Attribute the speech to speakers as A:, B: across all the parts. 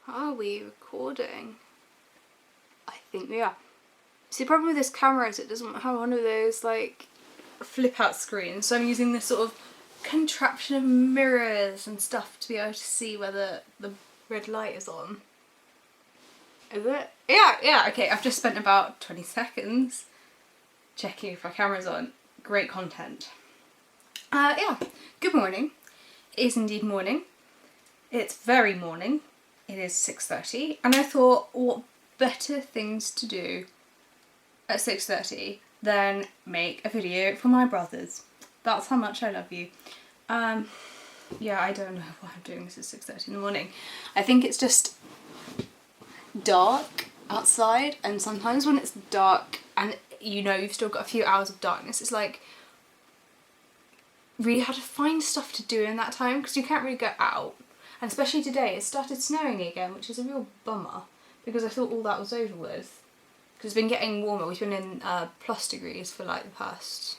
A: Are we recording? I think we are. See, the problem with this camera is it doesn't have one of those, like, flip out screens, so I'm using this sort of contraption of mirrors and stuff to be able to see whether the red light is on. Is it? Yeah, okay, I've just spent about 20 seconds checking if my camera's on. Great content. Yeah, good morning. It is indeed morning. It's very morning. It is 6:30, and I thought, what better things to do at 6:30 than make a video for my brothers. That's how much I love you. Yeah, I don't know why I'm doing this at 6:30 in the morning. I think it's just dark outside, and sometimes when it's dark and you know you've still got a few hours of darkness, it's like really hard to find stuff to do in that time because you can't really go out. And especially today, it started snowing again, which is a real bummer because I thought all that was over with. Because it's been getting warmer. We've been in plus degrees for like the past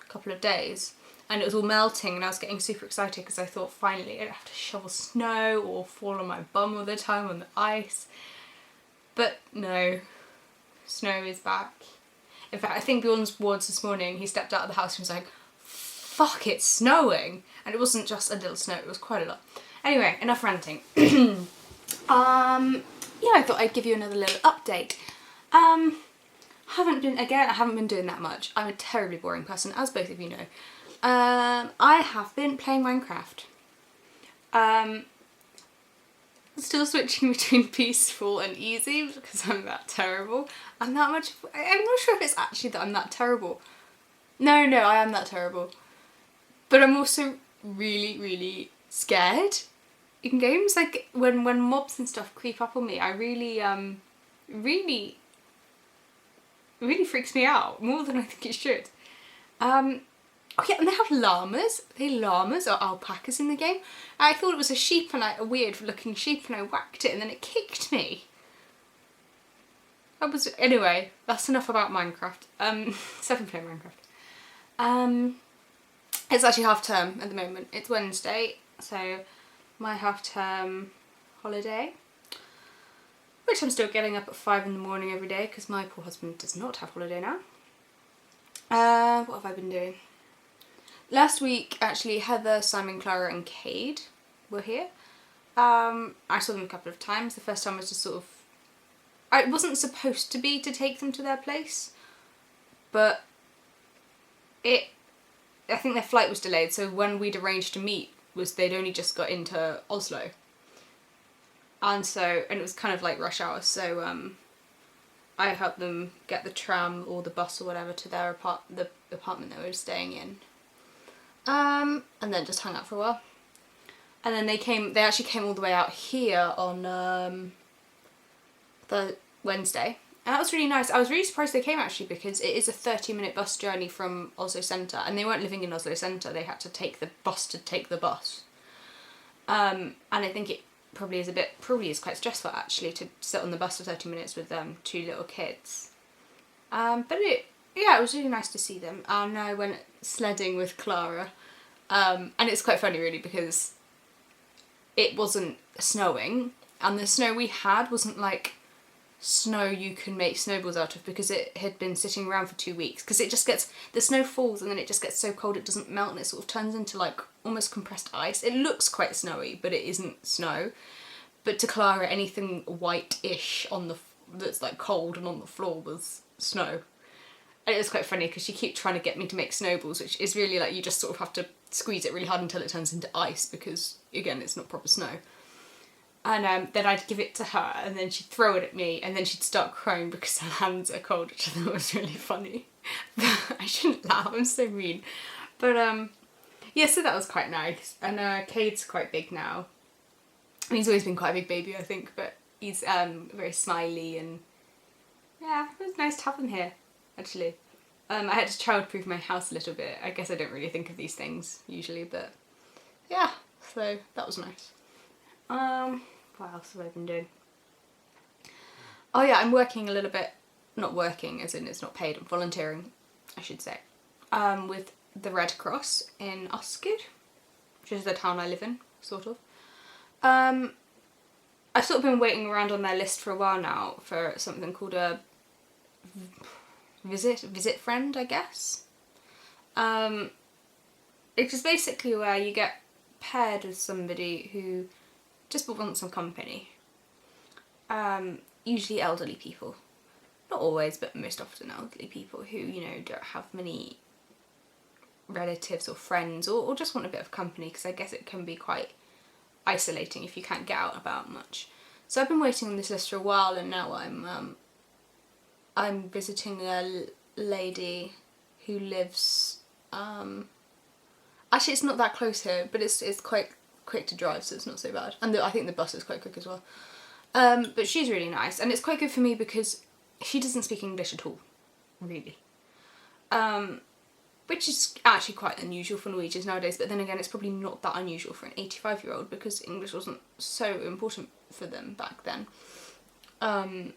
A: couple of days, and it was all melting, and I was getting super excited because I thought finally I don't have to shovel snow or fall on my bum all the time on the ice. But no, snow is back. In fact, I think Bjorn's wards this morning, he stepped out of the house and was like, fuck, it's snowing. And it wasn't just a little snow, it was quite a lot. Anyway, enough ranting. Yeah, I thought I'd give you another little update. I haven't been doing that much. I'm a terribly boring person, as both of you know. I have been playing Minecraft. Still switching between peaceful and easy because I'm that terrible. I'm not sure if it's actually that I'm that terrible. No, I am that terrible. But I'm also really, really scared in games. Like when mobs and stuff creep up on me, I really freaks me out more than I think it should. Oh yeah, and they have llamas. Llamas or alpacas in the game. I thought it was a sheep and a weird looking sheep, and I whacked it and then it kicked me. Anyway, that's enough about Minecraft. So I've been playing Minecraft. It's actually half term at the moment. It's Wednesday, so my half term holiday, which I'm still getting up at 5 in the morning every day because my poor husband does not have holiday now. What have I been doing? Last week, actually, Heather, Simon, Clara and Cade were here. I saw them a couple of times. The first time was just sort of... I wasn't supposed to be to take them to their place, but I think their flight was delayed, so when we'd arranged to meet they'd only just got into Oslo. And it was kind of like rush hour, so I helped them get the tram or the bus or whatever to their the apartment they were staying in. And then just hung out for a while. And then they actually came all the way out here on the Wednesday. And that was really nice. I was really surprised they came actually because it is a 30-minute bus journey from Oslo Centre, and they weren't living in Oslo Centre, they had to take the bus to take the bus. And I think it probably is quite stressful actually to sit on the bus for 30 minutes with two little kids. But it was really nice to see them. And I went sledding with Clara. And it's quite funny really because it wasn't snowing, and the snow we had wasn't like snow you can make snowballs out of because it had been sitting around for 2 weeks, because the snow falls and then it just gets so cold it doesn't melt and it sort of turns into like almost compressed ice. It looks quite snowy, but it isn't snow. But to Clara, anything white-ish that's like cold and on the floor was snow. And it was quite funny because she kept trying to get me to make snowballs, which is really like you just sort of have to squeeze it really hard until it turns into ice because, again, it's not proper snow. And then I'd give it to her, and then she'd throw it at me, and then she'd start crying because her hands are cold, which I thought was really funny. I shouldn't laugh, I'm so mean. But yeah, so that was quite nice. And Cade's quite big now. He's always been quite a big baby, I think, but he's very smiley, and yeah, it was nice to have him here, actually. I had to child-proof my house a little bit. I guess I don't really think of these things usually, but yeah, so that was nice. What else have I been doing? Oh yeah, I'm working a little bit, not working as in it's not paid, I'm volunteering, I should say, with the Red Cross in Asker, which is the town I live in, sort of. I I've sort of been waiting around on their list for a while now for something called a visit friend, I guess. It's just basically where you get paired with somebody who just wants some company. Usually elderly people. Not always, but most often elderly people who, you know, don't have many relatives or friends, or just want a bit of company, because I guess it can be quite isolating if you can't get out about much. So I've been waiting on this list for a while, and now I'm visiting a lady who lives, actually it's not that close here, but it's quite quick to drive, so it's not so bad. And I think the bus is quite quick as well. But she's really nice, and it's quite good for me because she doesn't speak English at all, really. Which is actually quite unusual for Norwegians nowadays, but then again it's probably not that unusual for an 85-year-old because English wasn't so important for them back then. And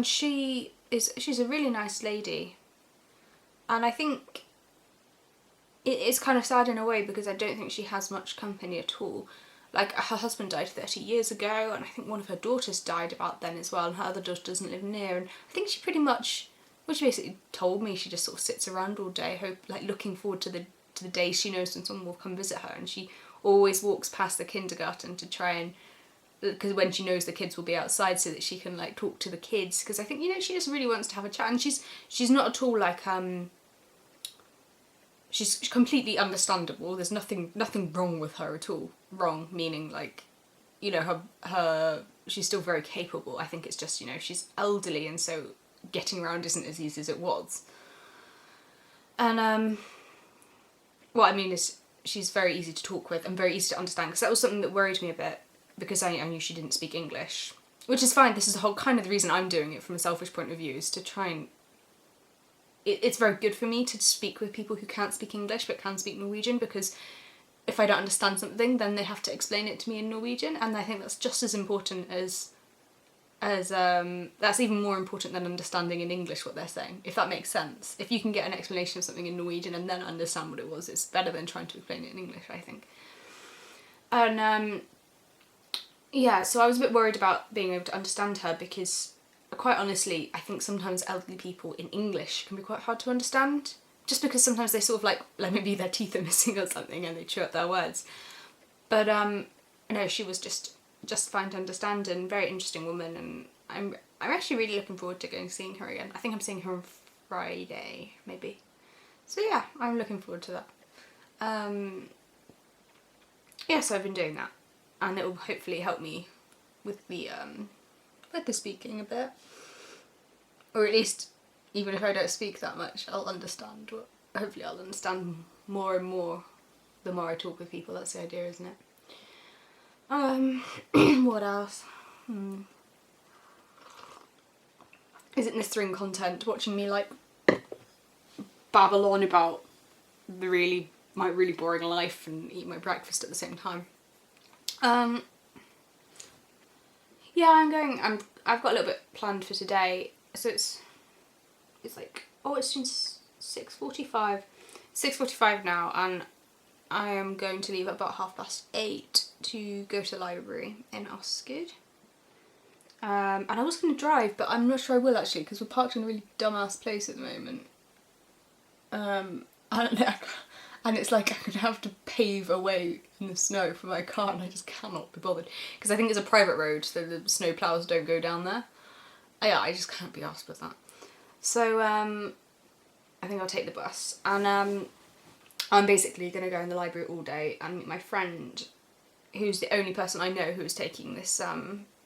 A: she's a really nice lady, and I think it's kind of sad in a way because I don't think she has much company at all. Like, her husband died 30 years ago, and I think one of her daughters died about then as well, and her other daughter doesn't live near, and I think she pretty much, well, she basically told me she just sort of sits around all day, looking forward to the day she knows when someone will come visit her, and she always walks past the kindergarten to try and, because when she knows the kids will be outside, so that she can like talk to the kids, because I think, you know, she just really wants to have a chat, and she's not at all like she's completely understandable. There's nothing wrong with her at all. Wrong meaning like, you know, her she's still very capable. I think it's just, you know, she's elderly, and so getting around isn't as easy as it was. And what I mean is she's very easy to talk with and very easy to understand, because that was something that worried me a bit, because I knew she didn't speak English, which is fine. This is the whole kind of the reason I'm doing it from a selfish point of view, is to try and it's very good for me to speak with people who can't speak English but can speak Norwegian, because if I don't understand something, then they have to explain it to me in Norwegian, and I think that's just as important as that's even more important than understanding in English what they're saying, if that makes sense. If you can get an explanation of something in Norwegian and then understand what it was, it's better than trying to explain it in English, I think. And yeah, so I was a bit worried about being able to understand her, because quite honestly, I think sometimes elderly people in English can be quite hard to understand, just because sometimes they sort of like maybe their teeth are missing or something and they chew up their words. But no, she was just fine to understand, and very interesting woman, and I'm actually really looking forward to seeing her again. I think I'm seeing her on Friday, maybe. So yeah, I'm looking forward to that. Yeah, so I've been doing that, and it will hopefully help me with the speaking a bit, or at least even if I don't speak that much, I'll understand. Hopefully I'll understand more and more the more I talk with people. That's the idea, isn't it? What else? Is it Nithering content, watching me like babble on about my really boring life and eat my breakfast at the same time? Yeah, I've got a little bit planned for today. So it's like, oh, it's since 6:45. 6:45 now, and I am going to leave at about 8:30 to go to the library in Askerd. And I was going to drive, but I'm not sure I will actually, because we're parked in a really dumbass place at the moment. And it's like I'm going to have to pave a way in the snow for my car, and I just cannot be bothered. Because I think it's a private road, so the snow ploughs don't go down there. Yeah, I just can't be arsed with that. So, I think I'll take the bus. And I'm basically going to go in the library all day and meet my friend, who's the only person I know who is taking this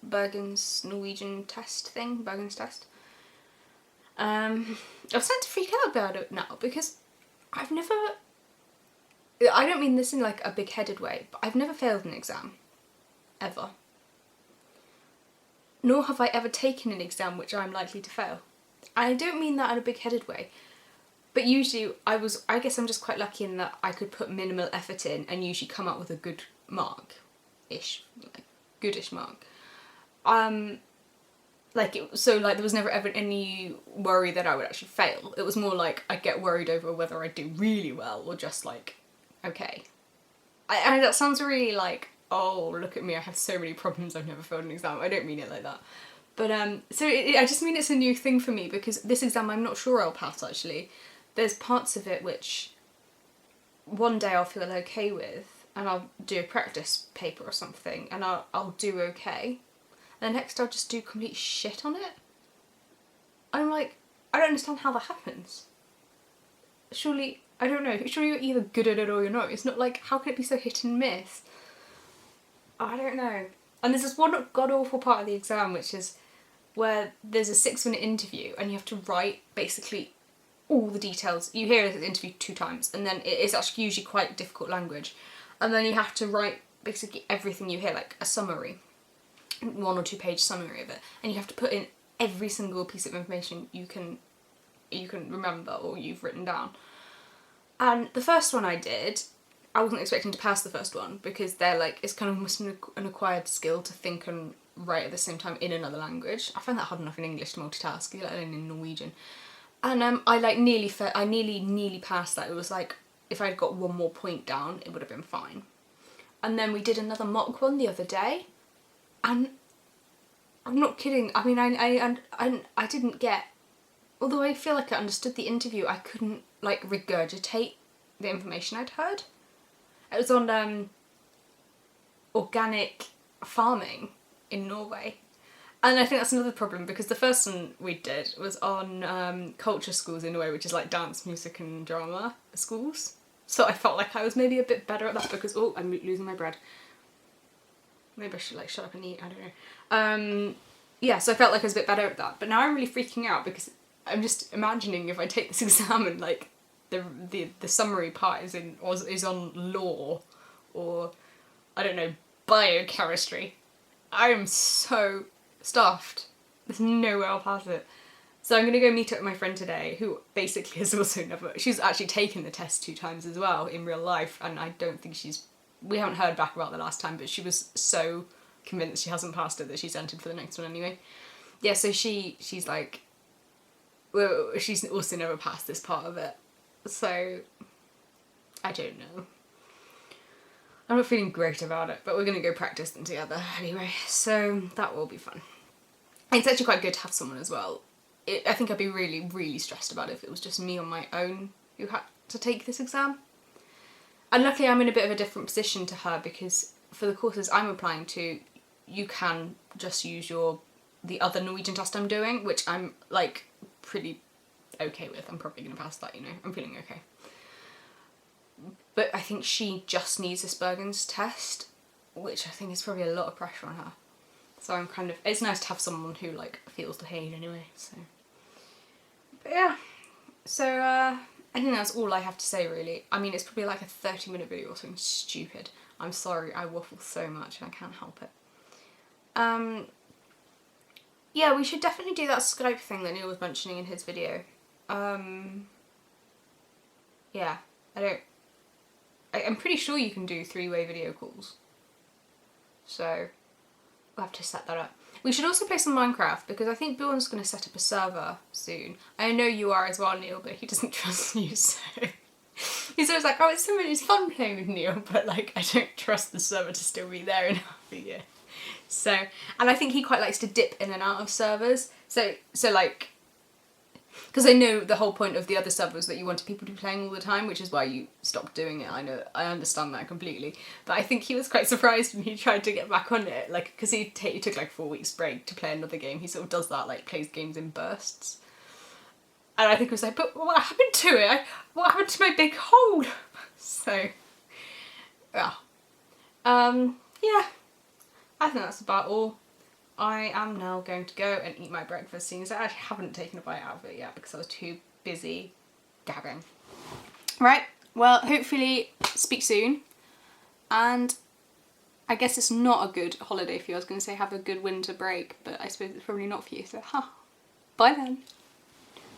A: Bergen's Norwegian test thing, Bergen's test. I'm starting to freak out about it now, because I don't mean this in like a big-headed way, but I've never failed an exam. Ever. Nor have I ever taken an exam which I'm likely to fail. I don't mean that in a big-headed way, but usually I guess I'm just quite lucky in that I could put minimal effort in and usually come up with a good mark-ish, like goodish mark. There was never ever any worry that I would actually fail. It was more like I'd get worried over whether I'd do really well or just like, okay. And that sounds really like oh, look at me, I have so many problems, I've never failed an exam. I don't mean it like that. But I just mean it's a new thing for me, because this exam I'm not sure I'll pass, actually. There's parts of it which one day I'll feel okay with, and I'll do a practice paper or something, and I'll do okay. And the next I'll just do complete shit on it. I'm like, I don't understand how that happens. Surely, I don't know, surely you're either good at it or you're not. It's not like, how can it be so hit and miss? I don't know. And there's this one god-awful part of the exam, which is where there's a 6-minute interview and you have to write basically all the details. You hear the interview 2 times, and then it's actually usually quite difficult language. And then you have to write basically everything you hear, like a summary, 1 or 2 page summary of it. And you have to put in every single piece of information you can remember or you've written down. And the first one I did, I wasn't expecting to pass the first one, because they're like, it's kind of almost an acquired skill to think and write at the same time in another language. I find that hard enough in English to multitask, let alone in Norwegian. And I like nearly passed that. It was like, if I'd got 1 more point down, it would have been fine. And then we did another mock one the other day, and I'm not kidding. I mean, I didn't get, although I feel like I understood the interview, I couldn't like regurgitate the information I'd heard. It was on organic farming in Norway. And I think that's another problem, because the first one we did was on culture schools in Norway, which is like dance, music and drama schools. So I felt like I was maybe a bit better at that, because, oh, I'm losing my bread. Maybe I should like shut up and eat, I don't know. Yeah, so I felt like I was a bit better at that. But now I'm really freaking out, because I'm just imagining if I take this exam and like the summary part is on law, or I don't know, biochemistry. I am so stuffed. There's no way I'll pass it. So I'm gonna go meet up with my friend today, who basically has also she's actually taken the test 2 times as well in real life, and I don't think we haven't heard back about the last time, but she was so convinced she hasn't passed it that she's entered for the next one anyway. Yeah, so she's like, well, she's also never passed this part of it. So, I don't know. I'm not feeling great about it, but we're going to go practice them together anyway, so that will be fun. It's actually quite good to have someone as well. I think I'd be really, really stressed about it if it was just me on my own who had to take this exam. And luckily I'm in a bit of a different position to her, because for the courses I'm applying to, you can just use the other Norwegian test I'm doing, which I'm like pretty okay with. I'm probably going to pass that, you know. I'm feeling okay. But I think she just needs this Bergen's test, which I think is probably a lot of pressure on her. So I'm kind of, it's nice to have someone who like feels the pain anyway, so. But yeah, so I think that's all I have to say really. I mean, it's probably like a 30-minute video or something stupid. I'm sorry, I waffle so much and I can't help it. Yeah, we should definitely do that Skype thing that Neil was mentioning in his video. Yeah, I'm pretty sure you can do 3-way video calls. So, we'll have to set that up. We should also play some Minecraft, because I think Bjorn's going to set up a server soon. I know you are as well, Neil, but he doesn't trust you, so... He's always like, oh, it's fun playing with Neil, but like, I don't trust the server to still be there in half a year. So, and I think he quite likes to dip in and out of servers. So like, because I know the whole point of the other server was that you wanted people to be playing all the time, which is why you stopped doing it. I understand that completely. But I think he was quite surprised when he tried to get back on it, like, because he took like 4 weeks break to play another game. He sort of does that, like, plays games in bursts. And I think he was like, but what happened to it? What happened to my big hole? So, yeah. Yeah. I think that's about all. I am now going to go and eat my breakfast, seeing as I actually haven't taken a bite out of it yet because I was too busy gabbing. Right, well, hopefully speak soon. And I guess it's not a good holiday for you. I was going to say have a good winter break, but I suppose it's probably not for you, so bye then.